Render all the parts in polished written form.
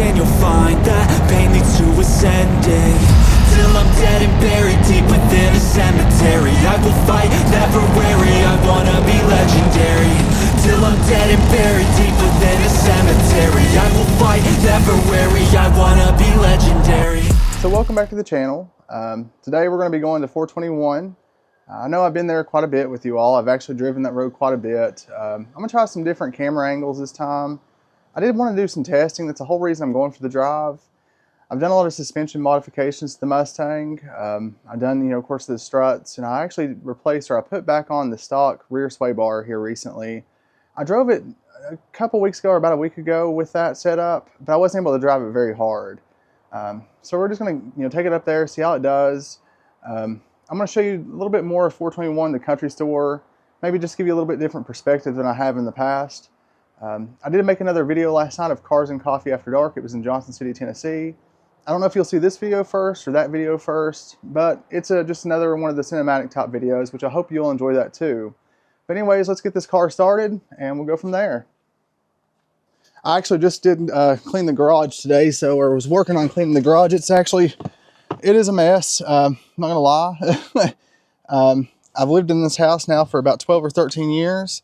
and you'll find that pain leads to ascending. Till I'm dead and buried deep within a cemetery, I will fight, never weary, I wanna be legendary. Till I'm dead and buried deep within a cemetery, I will fight, never weary, I wanna be legendary. So welcome back to the channel. Today we're going to be going to 421. I know I've been there quite a bit with you all. I've actually driven that road quite a bit. I'm going to try some different camera angles this time. I did want to do some testing. That's the whole reason I'm going for the drive. I've done a lot of suspension modifications to the Mustang. I've done, of course, the struts, and I actually replaced, or I put back on the stock rear sway bar here recently. I drove it a couple weeks ago, or about a week ago, with that setup, but I wasn't able to drive it very hard. So we're just going to take it up there, see how it does. I'm going to show you a little bit more of 421, the country store, maybe just give you a little bit different perspective than I have in the past. I did make another video last night of Cars and Coffee After Dark. It was in Johnson City, Tennessee. I don't know if you'll see this video first or that video first, but it's just another one of the cinematic type videos, which I hope you'll enjoy that too. But anyways, let's get this car started and we'll go from there. I actually just did clean the garage today, or was working on cleaning the garage. It is a mess, I'm not gonna lie. I've lived in this house now for about 12 or 13 years,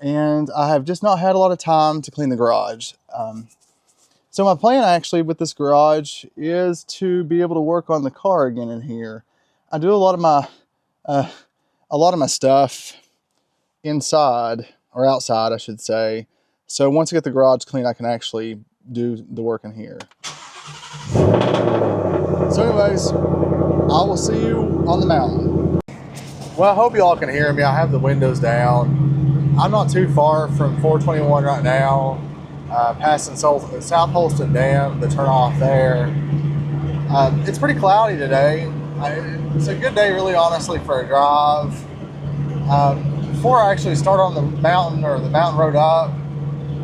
and I have just not had a lot of time to clean the garage. So my plan actually with this garage is to be able to work on the car again in here. I do a lot of my stuff inside, or outside I should say. So once I get the garage clean, I can actually do the work in here. So anyways, I will see you on the mountain. Well, I hope you all can hear me. I have the windows down. I'm not too far from 421 right now, passing South Holston Dam, the turnoff there. It's pretty cloudy today. It's a good day, really, honestly, for a drive. Before I actually start on the mountain, or the mountain road up,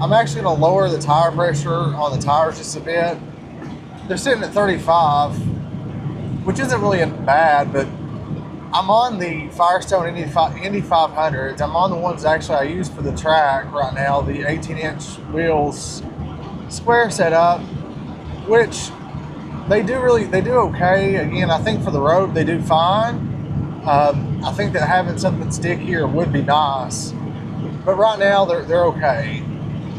I'm actually going to lower the tire pressure on the tires just a bit. They're sitting at 35, which isn't really bad, but I'm on the Firestone Indy 500s. I'm on the ones actually I use for the track right now, the 18-inch wheels, square setup, which they do okay. Again, I think for the road they do fine. I think that having something stickier would be nice, but right now they're okay.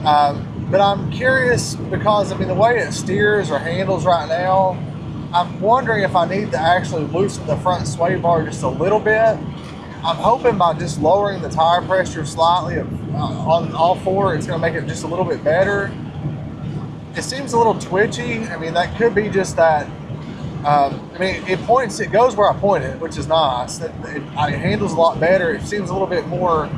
But I'm curious because, the way it steers or handles right now, I'm wondering if I need to actually loosen the front sway bar just a little bit. I'm hoping by just lowering the tire pressure slightly on all four, it's going to make it just a little bit better. It seems a little twitchy. That could be just that. It goes where I point it, which is nice. It handles a lot better. It seems a little bit more.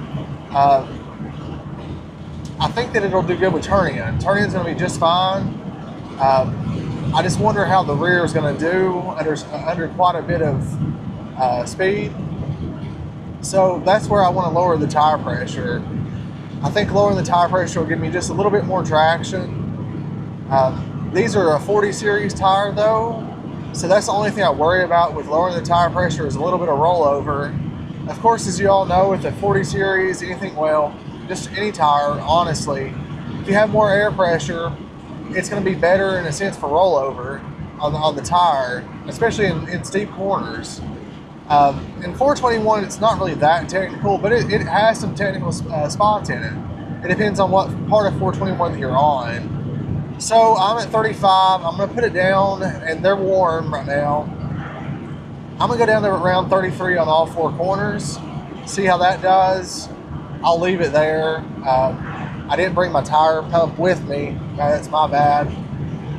I think that it'll do good with turn-in. Turn-in's going to be just fine. I just wonder how the rear is going to do under quite a bit of speed. So that's where I want to lower the tire pressure. I think lowering the tire pressure will give me just a little bit more traction. These are a 40 series tire though, so that's the only thing I worry about with lowering the tire pressure is a little bit of rollover. Of course, as you all know, with the 40 series, just any tire, honestly, if you have more air pressure, it's going to be better in a sense for rollover on the tire, especially in steep corners. In 421, it's not really that technical, but it has some technical spots in it. It depends on what part of 421 that you're on. So I'm at 35. I'm going to put it down, and they're warm right now. I'm going to go down to around 33 on all four corners, see how that does. I'll leave it there. I didn't bring my tire pump with me. That's my bad.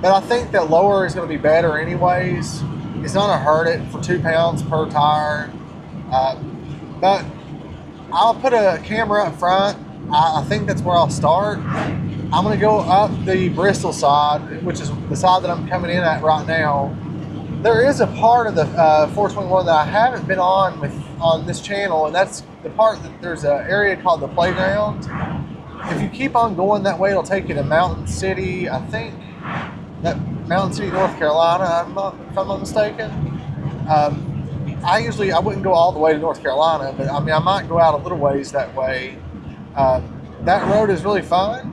But I think that lower is going to be better anyways. It's not going to hurt it for 2 pounds per tire. But I'll put a camera up front. I think that's where I'll start. I'm going to go up the Bristol side, which is the side that I'm coming in at right now. There is a part of the 421 that I haven't been on this channel, and that's the part that there's an area called the playground. If you keep on going that way, it'll take you to Mountain City, I think, that Mountain City, North Carolina, if I'm not mistaken. I wouldn't go all the way to North Carolina, but I might go out a little ways that way. That road is really fun.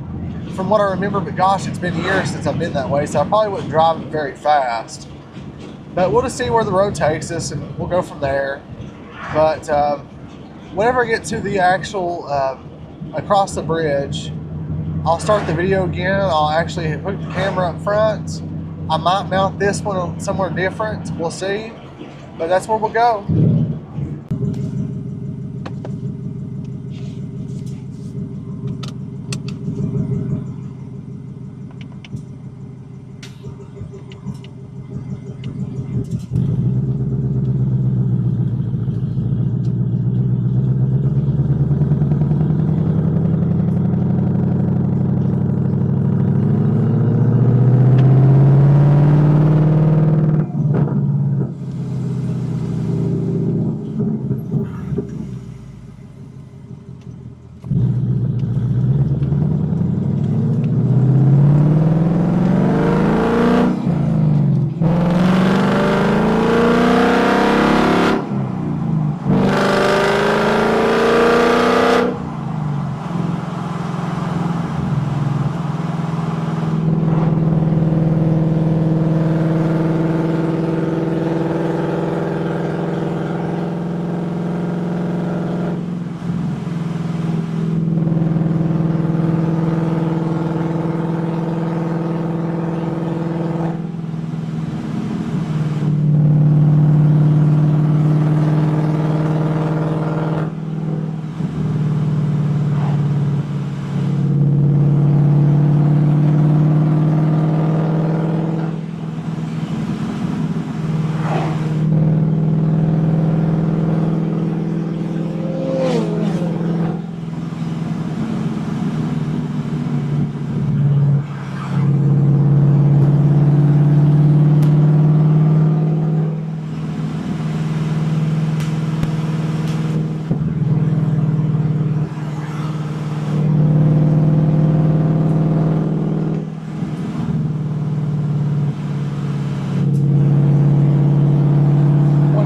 from what I remember, but gosh, it's been years since I've been that way, so I probably wouldn't drive it very fast. But we'll just see where the road takes us, and we'll go from there. But whenever I get to the actual across the bridge, I'll start the video again. I'll actually hook the camera up front. I might mount this one somewhere different. We'll see. But that's where we'll go.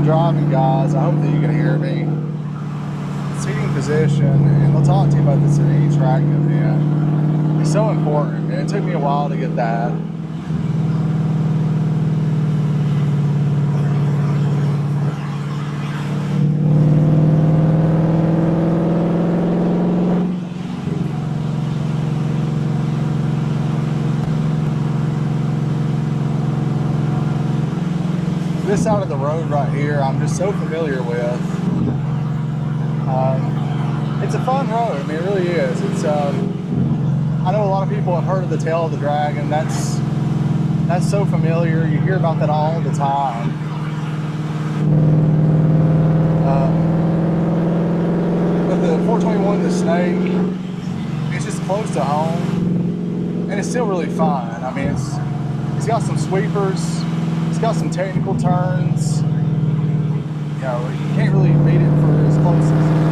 Driving, guys. I hope that you can hear me. Seating position, and we'll talk to you about this in each track event. It's so important, and it took me a while to get that. This side of the road right here, I'm just so familiar with. It's a fun road. I mean, it really is. It's. I know a lot of people have heard of the Tail of the Dragon. That's so familiar. You hear about that all the time. With the 421, the Snake, it's just close to home, and it's still really fun. I mean, it's got some sweepers. It's got some technical turns. You know, you can't really beat it for as close as it is.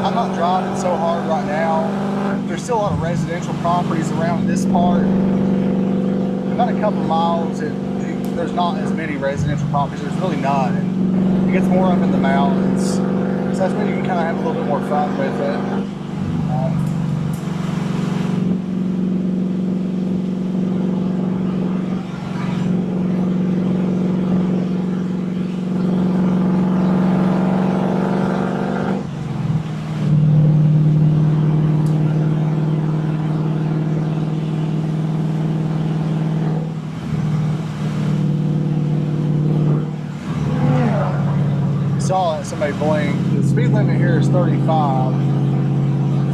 I'm not driving so hard right now. There's still a lot of residential properties around this part. About a couple miles, there's not as many residential properties. There's really none. It gets more up in the mountains. So that's when you can kind of have a little bit more fun with it. Saw that somebody blinked. The speed limit here is 35.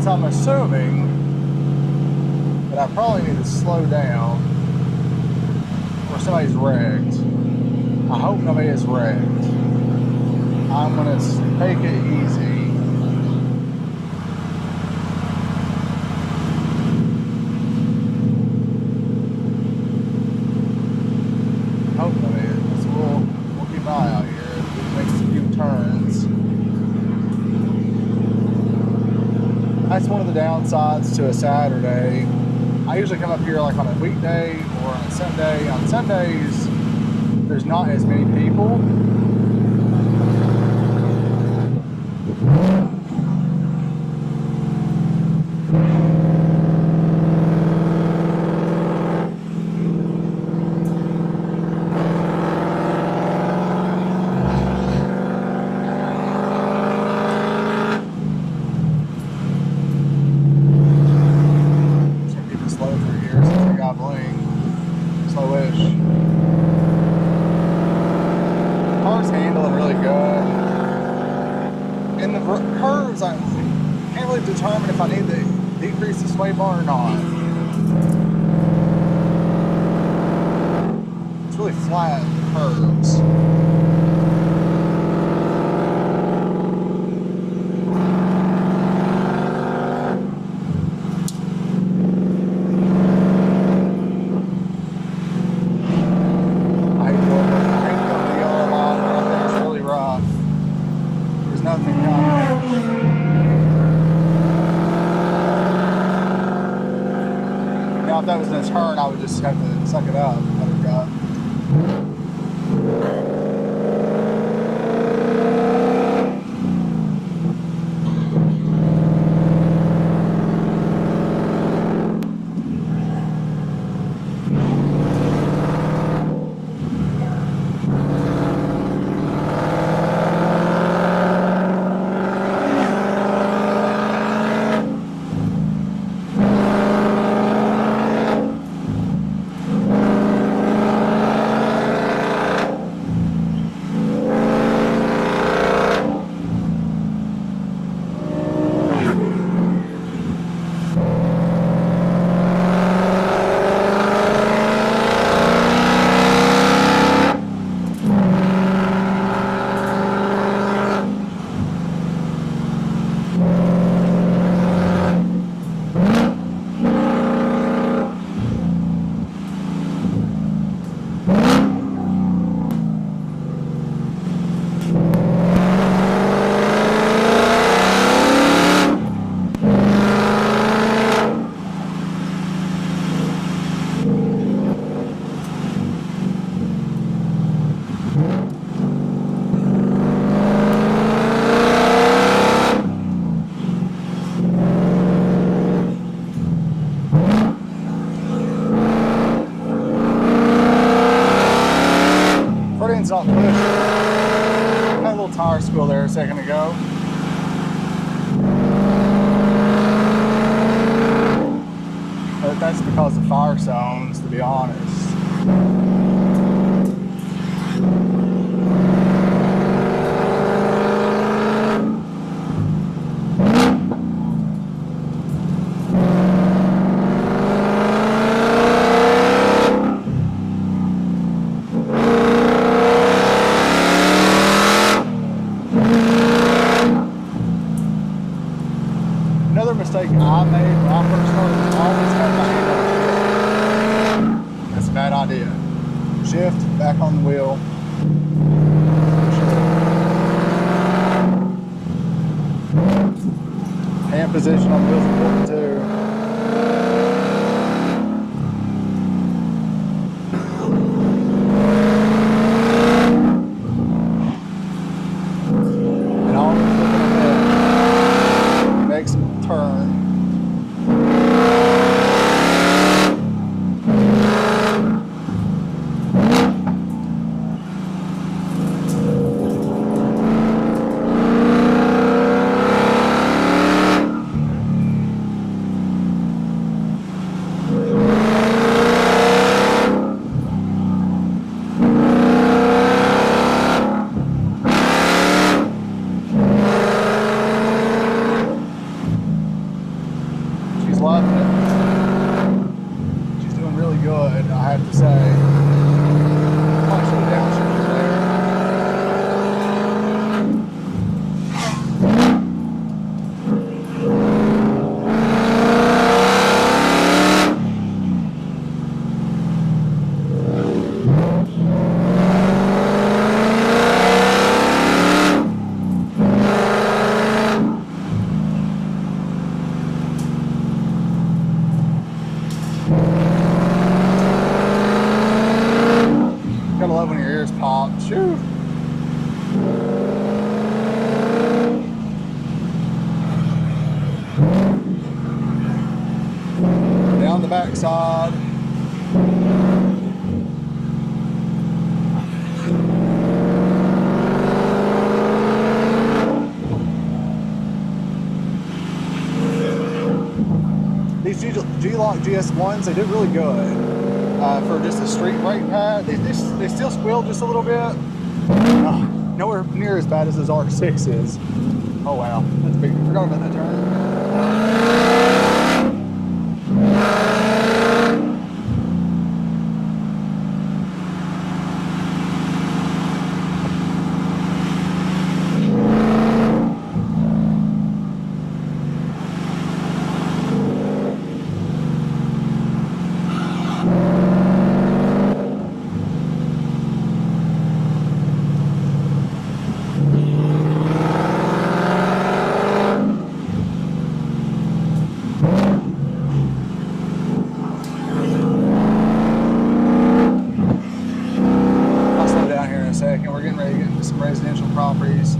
So I'm assuming that I probably need to slow down. where somebody's wrecked. I hope nobody is wrecked. I'm gonna take it easy. Hope nobody is. So we'll keep an eye out here. It makes a few turns. That's one of the downsides to a Saturday. I usually come up here like on a weekday or on a Sunday. On Sundays, there's not as many people. Car's handling really good. In the curves, I can't really determine if I need to decrease the sway bar or not. It's really flat in the curves. Now, if that was in a turn, I would just have to suck it up. Let it go. Not pushing. I had a little tire squeal there a second ago. But that's because of fire zones, to be honest. Mistake I made when I first started was always have my hand on the wheel. That's a bad idea. Shift, back on the wheel. Hand position on the wheel is important too. And always looking ahead. Next turn. rear's popped. Shoo. Down the backside. These G-Lock GS1s, they do really good for just a street brake pad. They still squeal just a little bit. Nowhere near as bad as those R6s. Oh wow, that's big. Forgot about that turn. Residential properties,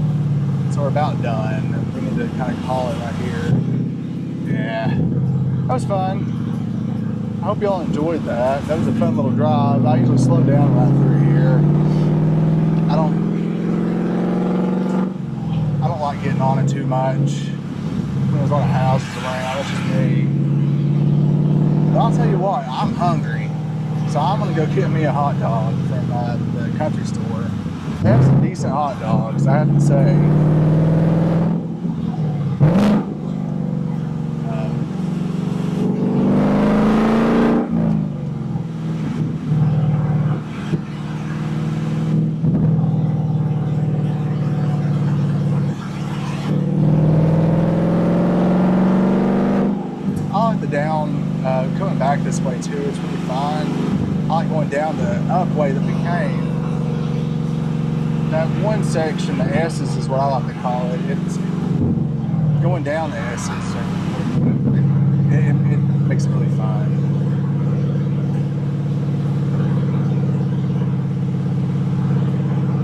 so we're about done. We need to kind of call it right here. Yeah, that was fun. I hope y'all enjoyed that. That was a fun little drive. I usually slow down right through here. I don't like getting on it too much when there's a lot of houses around. That's just me. But I'll tell you what, I'm hungry, so I'm gonna go get me a hot dog from the country store. They have some decent hot dogs, I have to say. I like the down, coming back this way too, it's really fine. I like going down the up way that we came. That one section, the S's is what I like to call it. It's going down the S's. It makes it really fun.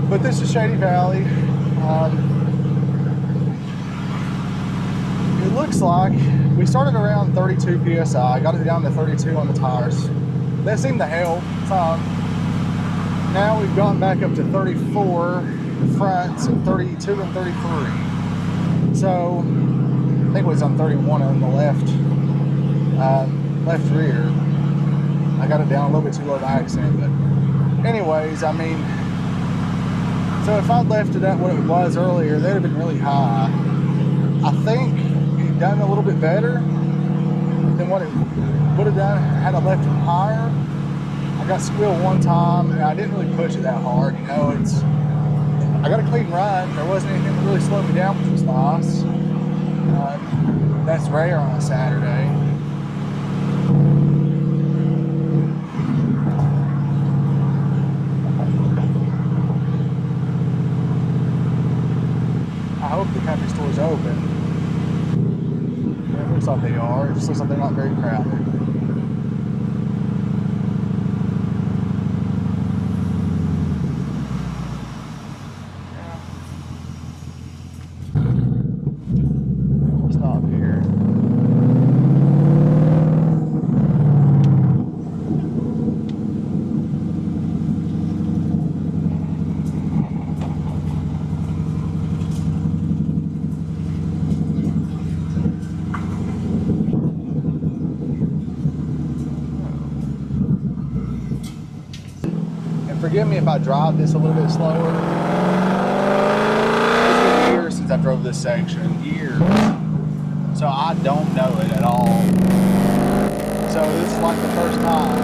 But this is Shady Valley. It looks like we started around 32 PSI, got it down to 32 on the tires. That seemed to help some. Now we've gone back up to 34 in the fronts and 32 and 33. So I think it was on 31 on the left rear. I got it down a little bit too low to accent, but anyways, I mean, so if I'd left it at what it was earlier, they'd have been really high. I think it done a little bit better than what it would have done had I left it higher. I got squeal one time, and I didn't really push it that hard. You know, I got a clean run. There wasn't anything that really slowed me down, which was nice. That's rare on a Saturday. I hope the country store's open. It looks like they are. It just looks like they're not very crowded. Forgive me if I drive this a little bit slower. It's been years since I drove this section, years. So I don't know it at all. So this is like the first time.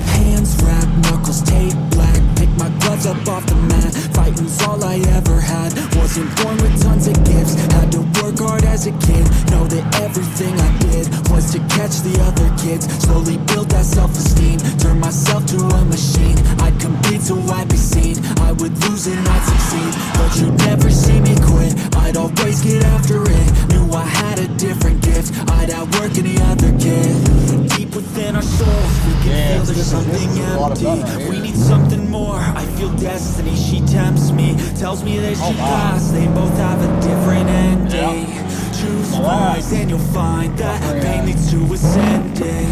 Hands wrapped, knuckles taped black. Pick my gloves up off the mat. Fighting's all I ever had. Wasn't born with tons of gifts. Had to work hard as a kid. Know that everything I did was to catch the other kids. Slowly build that self-esteem. Turn myself to a machine. I'd compete so I'd be seen. I would lose and I'd succeed, but you'd never see me quit. I'd always get after it. Knew I had a different gift. I'd outwork any other kid. Deep within our souls, we can feel there's something empty. We need something more, I feel destiny, she tempts me. Tells me there's two paths, they both have a different ending. Choose wise and you'll find that pain leads to ascending.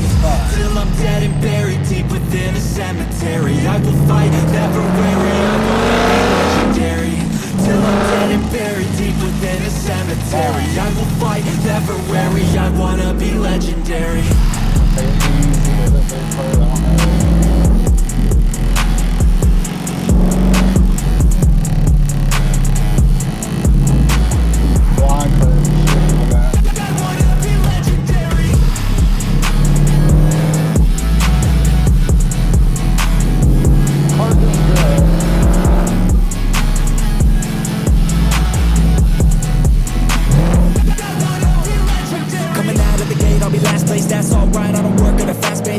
Till I'm dead and buried deep within a cemetery, I will fight, never weary, I wanna be legendary. Till I'm dead and buried deep within a cemetery, I will fight, never weary, I wanna be legendary.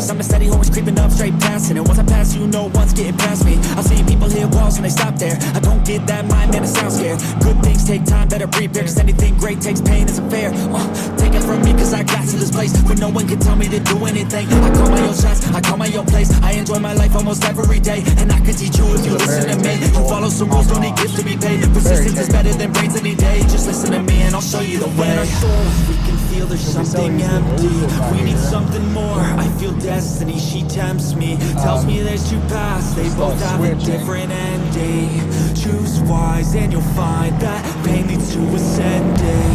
I'm a steady horse creeping up straight past it. And once I pass you, no one's getting past me. I've seen people hit walls and they stop there. I don't get that mind, man, it sounds scared. Good things take time, better prepare, cause anything great takes pain, isn't fair. Take it from me, cause I got to this place where no one can tell me to do anything. I call my own shots, I call my own place. I enjoy my life almost every day, and I can teach you if you listen to me. You follow some rules, don't need gifts to be paid. Persistence is better than brains any day. Just listen to me and I'll show you the way. When our souls, we can feel there's something empty. We need something more, I feel destiny, she tempts me. Tells me there's two paths, they both have a different ending. Choose wise and you'll find that pain leads to ascending.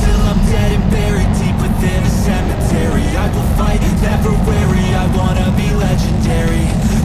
Till I'm dead and buried deep within a cemetery, I will fight, never weary, I wanna be legendary.